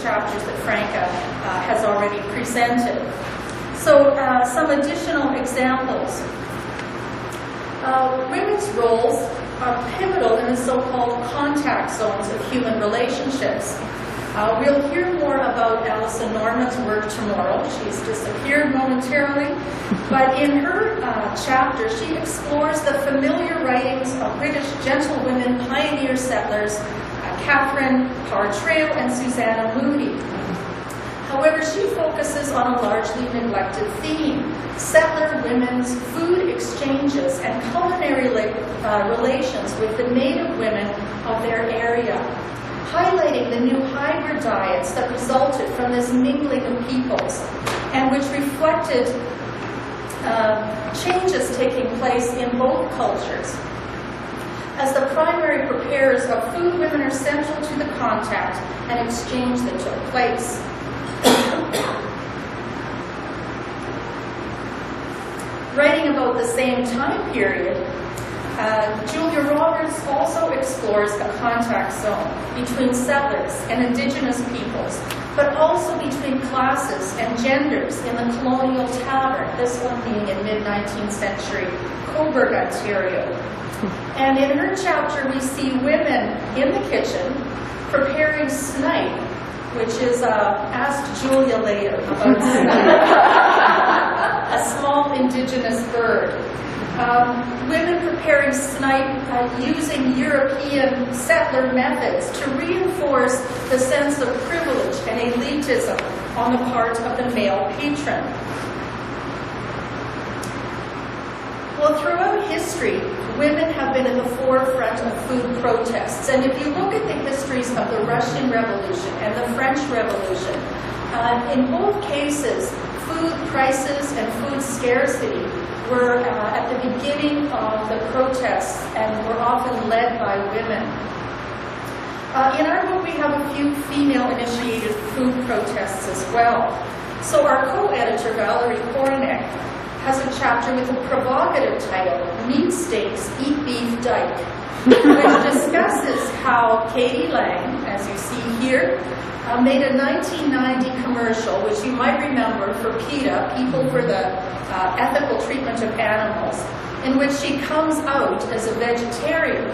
chapters that Franca has already presented. So some additional examples. Women's roles are pivotal in the so-called contact zones of human relationships. We'll hear more about Alison Norman's work tomorrow. She's disappeared momentarily. But in her chapter, she explores the familiar writings of British gentlewomen pioneer settlers, Catherine Parr-Traill and Susanna Moodie. However, she focuses on a largely neglected theme: settler women's food exchanges and culinary relations with the native women of their area, highlighting the new hybrid diets that resulted from this mingling of peoples and which reflected changes taking place in both cultures. As the primary preparers of food, women are central to the contact and exchange that took place. Writing about the same time period, Julia Roberts also explores a contact zone between settlers and Indigenous peoples, but also between classes and genders in the colonial tavern, this one being in mid-19th century Cobourg, Ontario. And in her chapter, we see women in the kitchen preparing snipe, which is, ask Julia later about snipe, a small Indigenous bird. Women preparing snipe using European settler methods to reinforce the sense of privilege and elitism on the part of the male patron. Well, throughout history, women have been in the forefront of food protests. And if you look at the histories of the Russian Revolution and the French Revolution, in both cases, food prices and food scarcity were at the beginning of the protests and were often led by women. In our book, we have a few female-initiated food protests as well. So our co-editor, Valerie Kornick, has a chapter with a provocative title, Meat Steaks, Eat Beef Dyke, which discusses how Katie Lang, as you see here, made a 1990 commercial, which you might remember, for PETA, People for the Ethical Treatment of Animals, in which she comes out as a vegetarian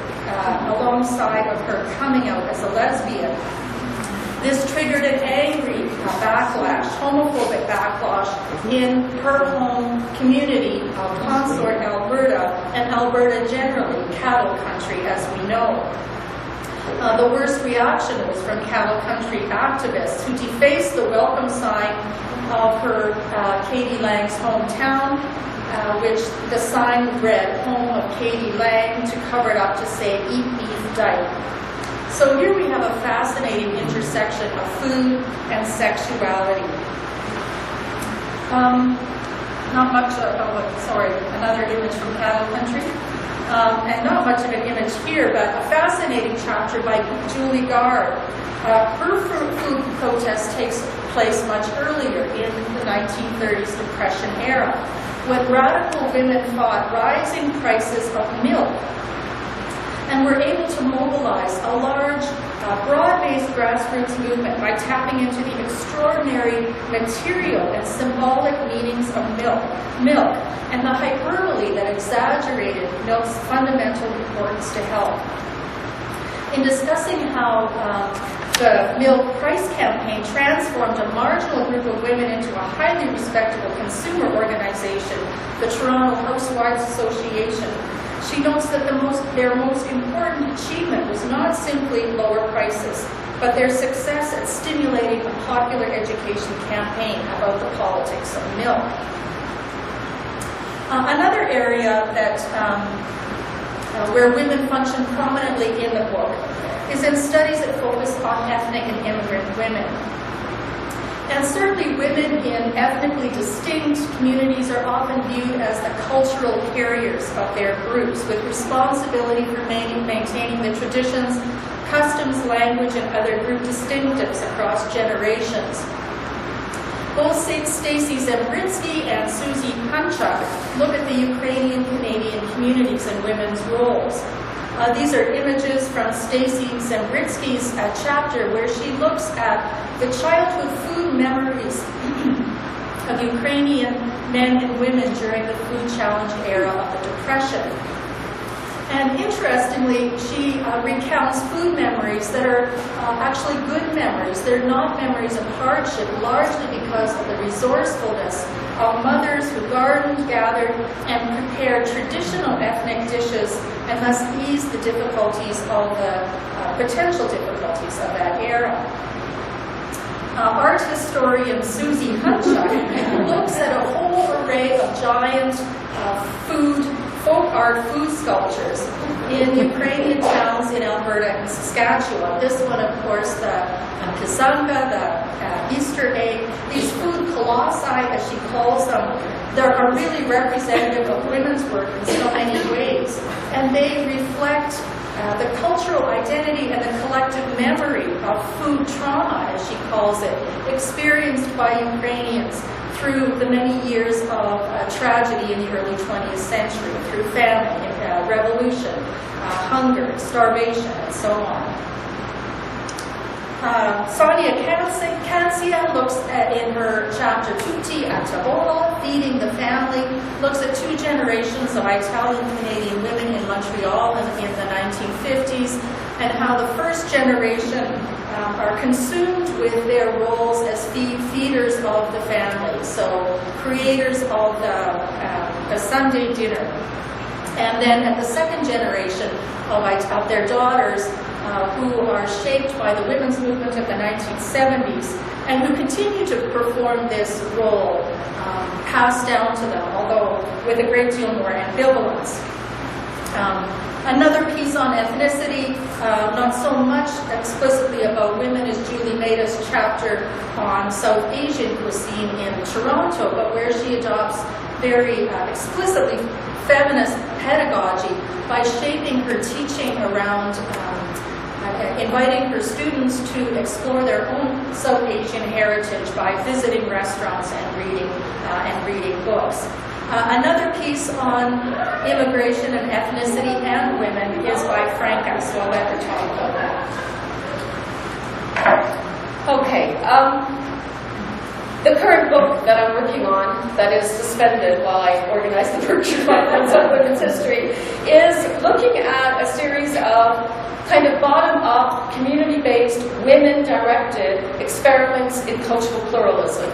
alongside of her coming out as a lesbian. This triggered an angry backlash, homophobic backlash, in her home community of Consort, Alberta, and Alberta generally, cattle country, as we know. The worst reaction was from cattle country activists who defaced the welcome sign of her Katie Lang's hometown, which the sign read, Home of Katie Lang, to cover it up to say, Eat Beef Dyke. So here we have a fascinating intersection of food and sexuality. Not much another image from cattle country. And not much of an image here, but a fascinating chapter by Julie Gard. Her food protest takes place much earlier in the 1930s Depression era, when radical women fought rising prices of milk and were able to mobilize a large, broad-based grassroots movement by tapping into the extraordinary material and symbolic meanings of milk, and the hyperbole that exaggerated milk's fundamental importance to health. In discussing how the milk price campaign transformed a marginal group of women into a highly respectable consumer organization, the Toronto Housewives Association, she notes that their most important achievement was not simply lower prices, but their success at stimulating a popular education campaign about the politics of milk. Another area that where women function prominently in the book is in studies that focus on ethnic and immigrant women. And certainly women in ethnically distinct communities are often viewed as the cultural carriers of their groups, with responsibility for maintaining the traditions, customs, language, and other group distinctives across generations. Both Stacy Zembritsky and Susie Panchak look at the Ukrainian Canadian communities and women's roles. These are images from Stacy Zembritsky's chapter, where she looks at the childhood food memories of Ukrainian men and women during the food challenge era of the Depression. And interestingly, she recounts food memories that are actually good memories. They're not memories of hardship, largely because of the resourcefulness of mothers who gardened, gathered, and prepared traditional ethnic dishes, and thus eased the difficulties of the potential difficulties of that era. Art historian Susie Hunchak looks at a whole array of giant folk art food sculptures in Ukrainian towns in Alberta and Saskatchewan. This one, of course, the Kazanka, the Easter egg, these food colossi, as she calls them, are really representative of women's work in so many ways. And they reflect the cultural identity and the collective memory of food trauma, as she calls it, experienced by Ukrainians through the many years of tragedy in the early 20th century, through famine, revolution, hunger, starvation, and so on. Sonia Kansia looks at, in her chapter Tutti at Tavola, Feeding the Family, looks at two generations of Italian-Canadian women in Montreal in the 1950s, and how the first generation are consumed with their roles as feeders of the family, so creators of the Sunday dinner. And then at the second generation of their daughters, who are shaped by the women's movement of the 1970s, and who continue to perform this role, passed down to them, although with a great deal more ambivalence. Another piece on ethnicity, not so much explicitly about women, is Julie Maida's chapter on South Asian cuisine in Toronto, but where she adopts very explicitly feminist pedagogy by shaping her teaching around inviting her students to explore their own South Asian heritage by visiting restaurants and reading books. Another piece on immigration and ethnicity and women is by Franca, so I'll let her talk about that. Okay. The current book that I'm working on, that is suspended while I organize the Berkshire Finance of Women's History, is looking at a series of kind of bottom-up, community-based, women-directed experiments in cultural pluralism,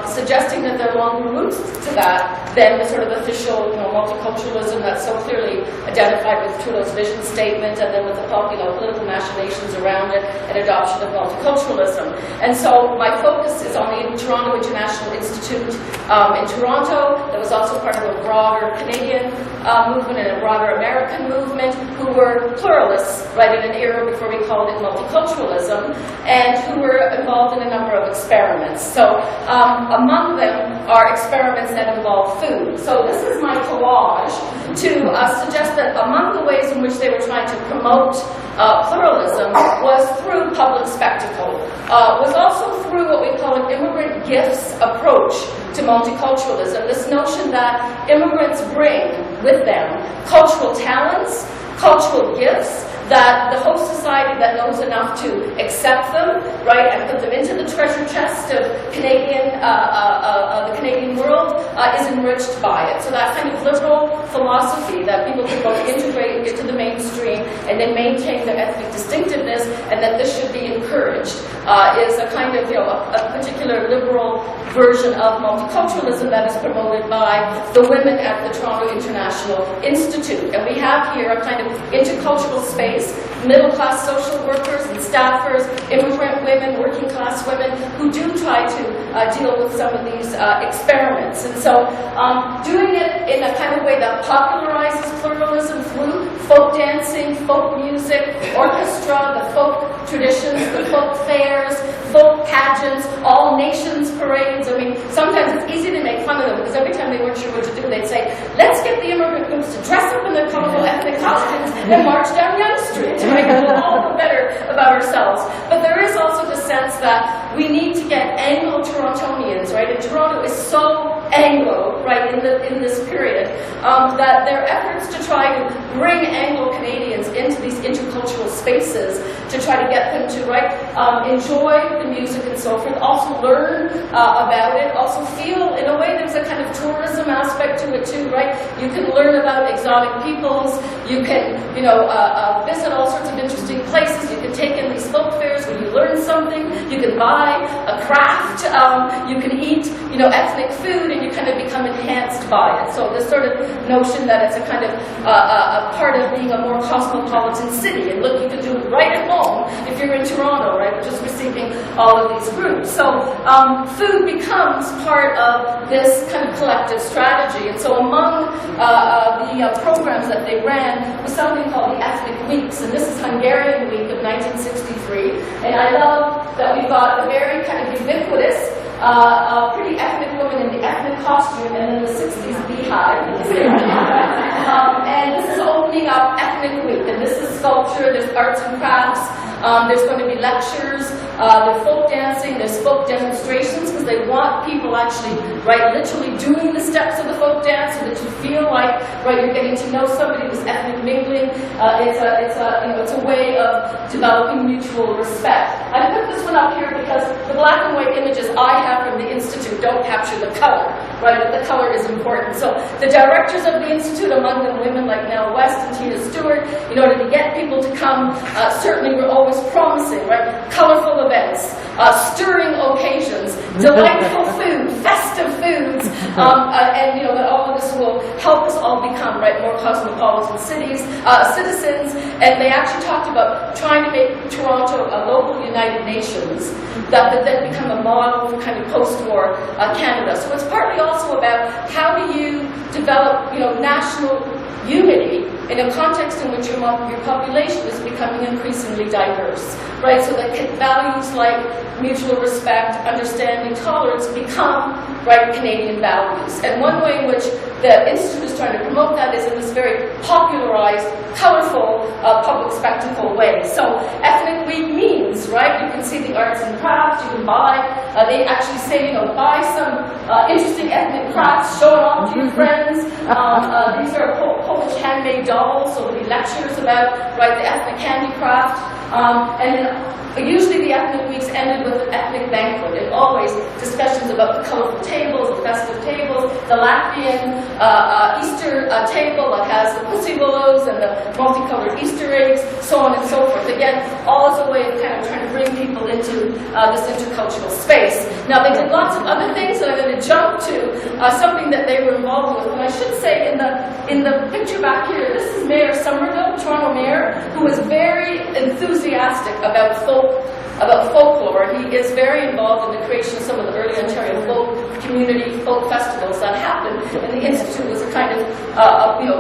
suggesting that there are longer roots to that than the sort of official, multiculturalism that's so clearly identified with Trudeau's vision statement, and then with the political machinations around it and adoption of multiculturalism. And so my focus is on the Toronto International Institute in Toronto, that was also part of a broader Canadian movement and a broader American movement, who were pluralists, right, in an era before we called it multiculturalism, and who were involved in a number of experiments. So among them are experiments that involve food. So this is my collage to suggest that among the ways in which they were trying to promote pluralism was through public spectacle, was also through what we call an immigrant gifts approach to multiculturalism, this notion that immigrants bring with them cultural talents, cultural gifts, that the host society that knows enough to accept them, right, and put them into the treasure chest of the Canadian world is enriched by it. So that kind of liberal philosophy that people can both integrate into the mainstream and then maintain their ethnic distinctiveness, and that this should be encouraged, is a kind of, a particular liberal version of multiculturalism that is promoted by the women at the Toronto International Institute. And we have here a kind of intercultural space, middle-class social workers and staffers, immigrant women, working-class women, who do try to deal with some of these experiments. And so doing it in a kind of way that popularizes pluralism through folk dancing, folk music, orchestra, the folk traditions, the folk fairs, folk pageants, all nations parades. I mean, sometimes it's easy to make fun of them, because every time they weren't sure what to do, they'd say, let's get the immigrant groups to dress up in their colorful ethnic costumes and march down Yonge Street to make us all feel better about ourselves. But there is also the sense that we need to get Anglo-Torontonians, right? And Toronto is so Anglo, right, in this period, that their efforts to try to bring Anglo-Canadians into these intercultural spaces to try to get them to, right, enjoy the music and so forth, also learn about it, also feel, in a way, there's a kind of tourism aspect to it too, right? You can learn about exotic peoples, you can, visit all sorts of interesting places, you can take in these folk fairs where you learn something, you can buy a craft, you can eat, ethnic food, and you kind of become enhanced by it. So this sort of notion that it's a kind of a part of being a more cosmopolitan city, and look, you can do it right at home if you're in Toronto, right, just receiving all of these groups. So food becomes part of this kind of collective strategy, and so among the programs that they ran was something called the Ethnic Weeks, and this is Hungarian Week of 1963, and I love that we've got a very kind of ubiquitous pretty ethnic woman in the ethnic costume, and in the 60s beehive. And this is opening up Ethnic Week, and this is sculpture, there's arts and crafts, there's going to be lectures, there's folk dancing, there's folk demonstrations, because they want people actually, right, literally doing the steps of the folk dance so that you feel like, right, you're getting to know somebody, this ethnic mingling. It's a way of developing mutual respect. I put this one up here because the black and white images I have from the Institute don't capture the color, right, but the color is important. So the directors of the Institute, among them women like Nell West and Tina Stewart, in order to get people to come, certainly were always promising, right, colorful events, stirring occasions, delightful food, festive foods, and that all of this will help us all become, right, more cosmopolitan citizens. And they actually talked about trying to make Toronto a local United Nations that would then become a model for kind of post-war Canada. So it's partly also about how do you develop, national unity in a context in which your population is becoming increasingly diverse, right? So that values like mutual respect, understanding, tolerance become, right, Canadian values. And one way in which the Institute is trying to promote that is in this very popularized, colorful, public spectacle way. So Ethnic Week means, right, you can see the arts and crafts, you can buy, they actually say, buy some interesting ethnic crafts, show it off to your friends. These are Polish handmade dolls, so there'll be lectures about, right, the ethnic handicraft. And then usually the Ethnic Weeks ended with an ethnic banquet, and always discussions about the colorful tables, the festive tables, the Latvian Easter table that has the pussy willows and the multicolored Easter eggs, so on and so forth. Again, all as a way of kind of trying to bring people into this intercultural space. Now, they did lots of other things, and I'm going to jump to something that they were involved with. And I should say, in the picture back here, this is Mayor Somerville, Toronto Mayor, who was very enthusiastic about folklore. He is very involved in the creation of some of the early Ontario folk festivals that happened, and the Institute was a kind of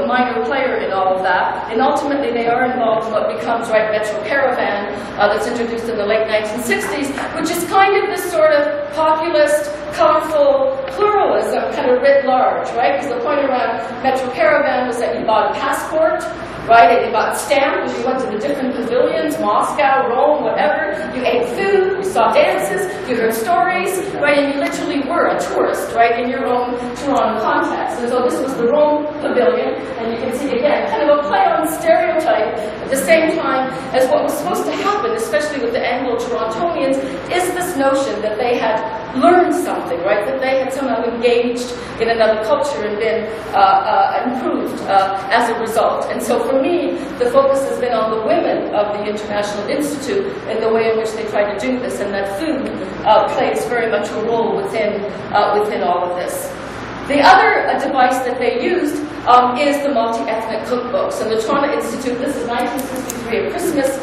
minor player in all of that. And ultimately, they are involved in what becomes, right, Metro Caravan, that's introduced in the late 1960s, which is kind of this sort of populist, colorful pluralism, kind of writ large, right? Because the point around Metro Caravan was that you bought a passport, right? And you bought stamps, you went to the different pavilions, Moscow, Rome, whatever. You ate food, you saw dances, you heard stories, right? And you literally were a tourist, right, in your own Toronto context. And so this was the Rome Pavilion, and you can see again, kind of a play on stereotype at the same time as what was supposed to happen, especially with the Anglo-Torontonians, is this notion that they had learned something, right? That they had somehow engaged in another culture and been improved as a result. And so for me, the focus has been on the women of the International Institute and the way in which they try to do this, and that food plays very much a role within all of this. The other device that they used is the multi-ethnic cookbooks. And the Toronto Institute, this is 1963, a Christmas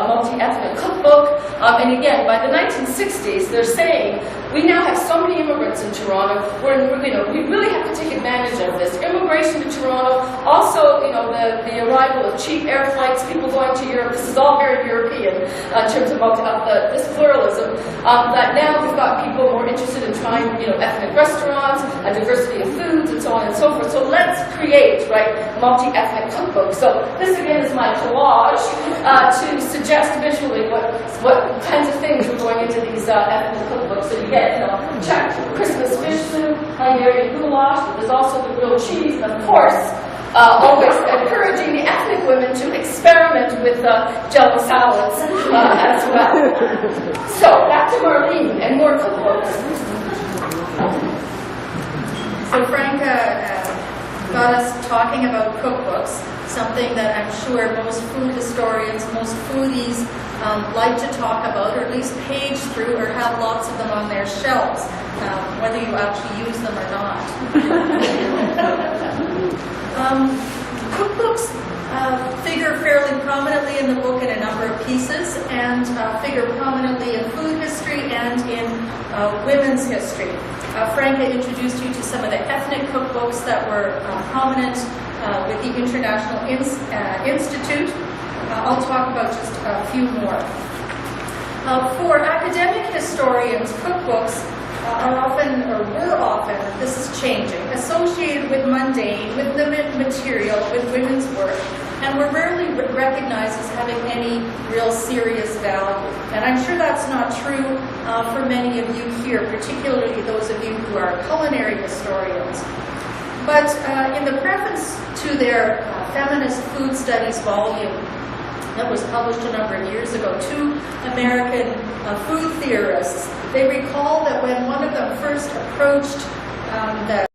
multi-ethnic cookbook. And again, by the 1960s, they're saying, we now have so many immigrants in Toronto, we really have to take advantage of this. Immigration to Toronto, also, the arrival of cheap air flights, people going to Europe, this is all very European in terms of this pluralism, that now we've got people more interested in trying, ethnic restaurants, a diversity of foods, and so on and so forth. So let's create, right, multi-ethnic cookbooks. So this again is my collage to suggest visually what kinds of things we're going into these ethnic cookbooks. So you get, Czech Christmas fish soup, Hungarian goulash, but there's also the grilled cheese, and of course, always encouraging the ethnic women to experiment with jello salads as well. So, back to Marlene and more cookbooks. So Franca got us talking about cookbooks, something that I'm sure most food historians, most foodies like to talk about, or at least page through, or have lots of them on their shelves, whether you actually use them or not. Cookbooks figure fairly prominently in the book in a number of pieces, and figure prominently in food history and in women's history. Franca introduced you to some of the ethnic cookbooks that were prominent with the International Institute. I'll talk about just a few more. For academic historians, cookbooks are often, or were often, this is changing, associated with mundane, with limited material, with women's work, and were rarely recognized as having any real serious value. And I'm sure that's not true for many of you here, particularly those of you who are culinary historians. But in the preface to their Feminist Food Studies volume that was published a number of years ago, two American food theorists, they recall that when one of them first approached the